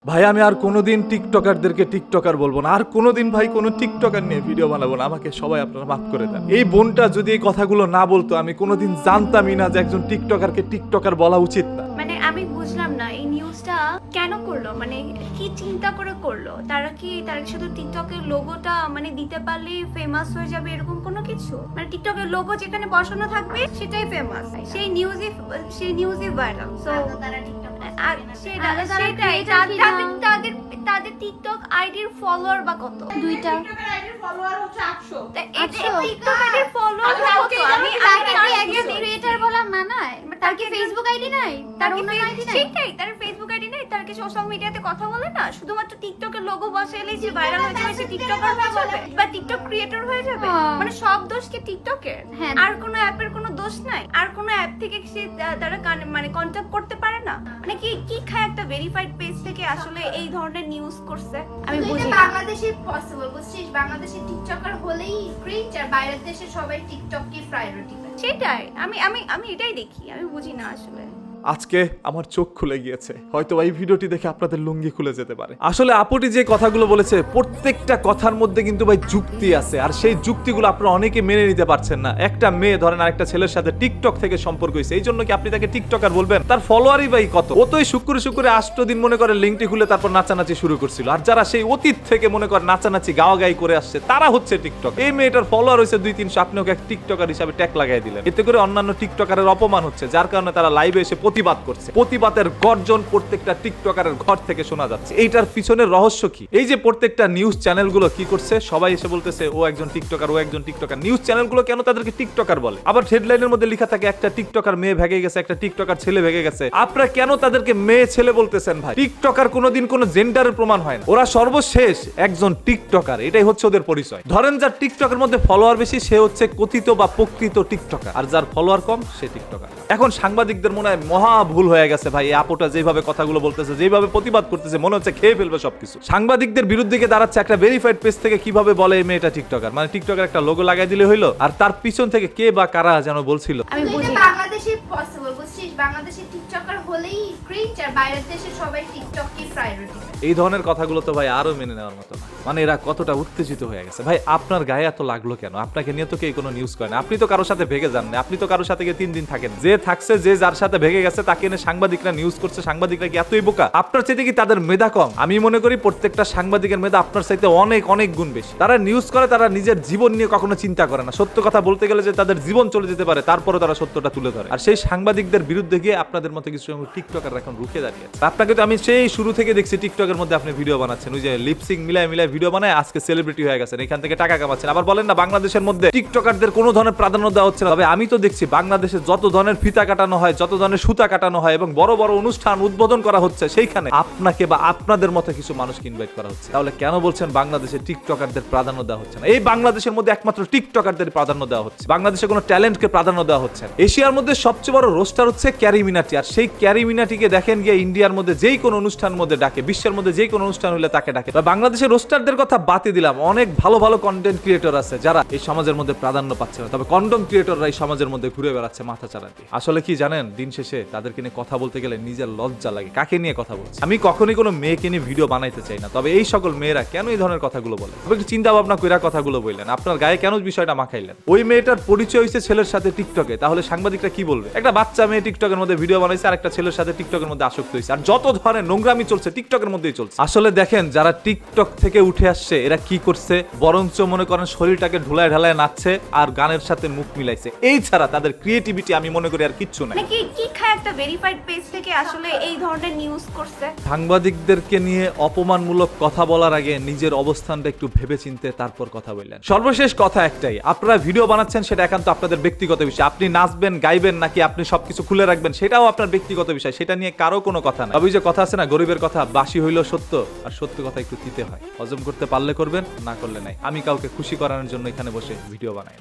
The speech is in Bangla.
ভাই আমি আর কোনোদিন টিকটকারদেরকে টিকটকার বলবো না, আর কোনোদিন ভাই কোনো টিকটকার নিয়ে ভিডিও বানাবো না। আমাকে সবাই আপনারা মাফ করে দেন। এই বোনটা যদি এই কথাগুলো না বলতো আমি কোনোদিন জানতামই না যে একজন টিকটকারকে টিকটকার বলা উচিত না। মানে আমি বুঝলাম না এই নিউজটা কেন করলো, মানে কি চিন্তা করে করলো। তারা কি শুধু টিকটকের লোগোটা মানে দিতে পারলেই ফেমাস হয়ে যাবে এরকম কোনো কিছু? মানে টিকটকের লোগো যেখানে বসানো থাকবে সেটাই ফেমাস, সেই নিউজই ভাইরাল। সো তাদের টিকটক আইডির ফলোয়ার বা কত? 2টা। ফলোয়ার হচ্ছে 800। টিকটক আইডির ফলোয়ার কত? আমি একজন ক্রিয়েটর বলা মানায়? তার কি ফেসবুক আইডি নাই? তার অন্য আইডি নাই? সেটাই, তার ফেসবুক আইডি নাই, তার কি সোশ্যাল মিডিয়াতে কথা বলে না? শুধুমাত্র টিকটকের লোগো বসাইলেই যে ভাইরাল হয়ে যাবে, সে টিকটকার হয়ে যাবে বা টিকটক ক্রিয়েটর হয়ে যাবে? মানে সব দোষ কি টিকটকের? হ্যাঁ। আর কোনো অ্যাপের কোনো দোষ নাই? আর কোনো অ্যাপ থেকে সে তারা মানে কন্টাক্ট করতে পারে না? মানে কি খায় একটা ভেরিফাইড পেজ থেকে আসলে এই ধরনের নিউজ করছে? আমি বুঝি না। বাংলাদেশে পসিবল, বুঝছিস? বাংলাদেশে টিকটকার হলেই ক্রিঞ্জ, আর বাইরের দেশে সবাই টিকটককে প্রায়োরিটি দেয়। সেটাই আমি এটাই দেখি, আমি বুঝি না আসলে। আজকে আমার চোখ খুলে গিয়েছে, হয়তো এই ভিডিওটি দেখে আপনাদের লুঙ্গি খুলে যেতে পারে। আসলে আপুটি যে কথাগুলো বলেছে প্রত্যেকটা কথার মধ্যে কিন্তু ভাই যুক্তি আছে, আর সেই যুক্তিগুলো আপনারা অনেকে মেনে নিতে পারছেন না। একটা মেয়ে ধরেন আরেকটা ছেলের সাথে টিকটক থেকে সম্পর্ক হয়েছে, এই জন্য কি আপনি তাকে টিকটকার বলবেন? তার ফলোয়ারই ভাই কত? ও তো শুক্রে 8 দিন মনে করে লিঙ্কটি খুলে তারপর নাচানাচি শুরু করছিল। আর যারা সেই অতীত থেকে মনে করে নাচানাচি গাওয়াগাই করে আসছে তারা হচ্ছে টিকটক। এই মেয়েটার ফলোয়ার হয়েছে 200-300, আপনি ওকে এক টিকটকার হিসাবে ট্যাগ লাগাই দিলেন। এতে করে অন্যান্য টিকটকারের অপমান হচ্ছে, যার কারণে তারা লাইভে এসে প্রতিবাদ করছে। প্রতিবাদের গর্জন প্রত্যেকটা টিকটকারের ঘর থেকে শোনা যাচ্ছে। এইটার পিছনের রহস্য কি? এই যে প্রত্যেকটা নিউজ চ্যানেলগুলো কি করছে, সবাই এসে বলতেছে ও একজন টিকটকার, ও একজন টিকটকার। নিউজ চ্যানেলগুলো কেন তাদেরকে টিকটকার বলে? আবার হেডলাইনের মধ্যে লেখা থাকে একটা টিকটকার মেয়ে ভেগে গেছে, একটা টিকটকার ছেলে ভেগে গেছে। আপনারা কেন তাদেরকে মেয়ে ছেলে বলতেছেন ভাই? টিকটকার কোনোদিন কোনো জেন্ডারের প্রমাণ হয় না, ওরা সর্বশেষ একজন টিকটকার, এটাই হচ্ছে ওদের পরিচয়। ধরেন যার টিকটকের মধ্যে ফলোয়ার বেশি সে হচ্ছে কথিত বা প্রকৃত টিকটকার, আর যার ফলোয়ার কম সে টিকটকার। এখন সাংবাদিকদের মনে হয় মহা ভুল হয়ে গেছে ভাই। এই আপুটা যেভাবে কথাগুলো বলতেছে, যেভাবে প্রতিবাদ করতেছে, মনে হচ্ছে খেয়ে ফেলবে সবকিছু। সাংবাদিকদের বিরুদ্ধে গিয়ে দাঁড়াচ্ছে একটা ভেরিফাইড পেজ থেকে কিভাবে বলে এই মেয়েটা টিকটকার? মানে টিকটকের একটা লোগো লাগাই দিলে হইলো, আর তার পিছন থেকে কে বা কারা যেন বলছিল। আমি বুঝি না। বাংলাদেশে পসিবল, বুঝছিস? বাংলাদেশে টিকটকার হলেই ক্রিঞ্জ, আর বাইরের দেশে সবাই টিকটককে প্রায়োরিটি দেয়। এই ধরনের কথাগুলো তো ভাই আরো মেনে নেওয়ার মতো না। মানে এরা কতটা উত্তেজিত হয়ে গেছে ভাই। আপনার গায়ে এত লাগলো কেন? আপনাকে নিয়ে তো কেউ কোনো নিউজ করে না, আপনি তো কারোর সাথে ভেগে যান না, আপনি তো কারোর সাথে 3 দিন থাকেন। যে থাকছে, যে যার সাথে ভেগে গেছে তাকে এনে সাংবাদিকরা নিউজ করছে। সাংবাদিকরা কি এতই বোকা? আপনার চাইতে কি তাদের মেধা কম? আমি মনে করি প্রত্যেকটা সাংবাদিকের মেধা আপনার চাইতে অনেক অনেক গুণ বেশি। তারা নিউজ করে, তারা নিজের জীবন নিয়ে কখনো চিন্তা করে না। সত্য কথা বলতে গেলে যে তাদের জীবন চলে যেতে পারে, তারপরে তারা সত্যটা তুলে ধরে। আর সেই সাংবাদিকদের বিরুদ্ধে গিয়ে আপনাদের মতো কিছু টিকটকার এখন রুখে দাঁড়িয়েছে। আপনাকে তো আমি সেই শুরু থেকে দেখছি টিকটকের মধ্যে আপনি ভিডিও বানাচ্ছেন, ওই যে লিপসিং মিলায় ভিডিও বানায় আজকে সেলিব্রিটি হয়ে গেছেন, এখান থেকে টাকা কামাচ্ছেন। আবার বলেন না বাংলাদেশের মধ্যে টিকটকারদের কোনো ধরনের প্রাধান্য দেওয়া হচ্ছে না। তবে আমি তো দেখছি বাংলাদেশে যত ধরনের ফিতা কাটানো হয়, যত ধরনের সুতা কাটানো হয় এবং বড় বড় অনুষ্ঠান উদ্বোধন করা হচ্ছে, সেইখানে আপনাকে বা আপনাদের মতো কিছু মানুষকে ইনভাইট করা হচ্ছে। তাহলে কেন বলছেন বাংলাদেশে টিকটকারদের প্রাধান্য দেওয়া হচ্ছে না? এই বাংলাদেশের মধ্যে একমাত্র টিকটকারদের প্রাধান্য দেওয়া হচ্ছে, বাংলাদেশে কোনো ট্যালেন্টকে প্রাধান্য দেওয়া হচ্ছে না। এশিয়ার মধ্যে সবচেয়ে বড় রোস্টার হচ্ছে ক্যারি মিনাটি, আর সেই ক্যারি মিনাটিকে দেখেন গিয়ে ইন্ডিয়ার মধ্যে যেই কোনো অনুষ্ঠান মধ্যে ডাকে, বিশ্বের মধ্যে যেই কোনো অনুষ্ঠান হলে তাকে ডাকে। বাংলাদেশের রোস্টারদের কথা বাতি দিলাম, অনেক ভালো ভালো কন্টেন্ট ক্রিয়েটর আছে যারা এই সমাজের মধ্যে প্রাধান্য পাচ্ছে না, তবে কন্টেন্ট ক্রিয়েটররা এই সমাজের মধ্যে ঘুরে বেড়াচ্ছে মাথা চাড়া দিয়ে। আসলে কি জানেন, দিন শেষে তাদেরকে নিয়ে কথা বলতে গেলে নিজের লজ্জা লাগে। কাকে নিয়ে কথা বলছে? আমি কখনোই কোনো মেয়েকে নিয়ে ভিডিও বানাইতে চাই না, তবে এই সকল মেয়েরা কেন এই ধরনের কথাগুলো বলে? তবে একটু চিন্তা ভাবনা কইরা কথাগুলো বললেন, আপনার গায়ে কেন বিষয়টা মাখাইলেন? ওই মেয়েটার পরিচয় হয়েছে ছেলের সাথে টিকটকে, তাহলে সাংবাদিকরা কি বলবে? একটা বাচ্চা মেয়ে টিকটকের মধ্যে ভিডিও বানাইছে, আর একটা ছেলের সাথে টিকটকের মধ্যে আসক্ত হয়েছে, আর যত ধরনের নোংরামি চলছে টিকটকের মধ্যেই চলছে। আসলে দেখেন যারা টিকটক থেকে উঠে আসছে এরা কি করছে, বরঞ্চ মনে করেন শরীরটাকে ঢুলায় ঢালায় নাচছে আর গানের সাথে মুখ মিলাইছে। এই ছাড়া তাদের ক্রিয়েটিভিটি আমি মনে করি আর কিচ্ছু নাই। কি খায় একটা ভেরিফাইড পেজ থেকে আসলে এই ধরনের নিউজ করছে? সাংবাদিকদেরকে নিয়ে অপমানমূলক কথা বলার আগে নিজের অবস্থানটা একটু ভেবেচিন্তে তারপর কথা বললেন। সর্বশেষ কথা একটাই, আপনারা ভিডিও বানাচ্ছেন সেটা একান্ত আপনাদের ব্যক্তিগত বিষয়। আপনি নাচবেন, গাইবেন নাকি আপনি সবকিছু খুলে রাখবেন সেটাও আপনার ব্যক্তিগত বিষয়, সেটা নিয়ে কারো কোনো কথা নাই। তবে যে কথা আছে না, গরিবের কথা বাসি হইলেও সত্য, আর সত্য কথা একটু দিতে হয়। হজম করতে পারলে করবেন, না করলে নাই। আমি কাউকে খুশি করানোর জন্য এখানে বসে ভিডিও বানাই না।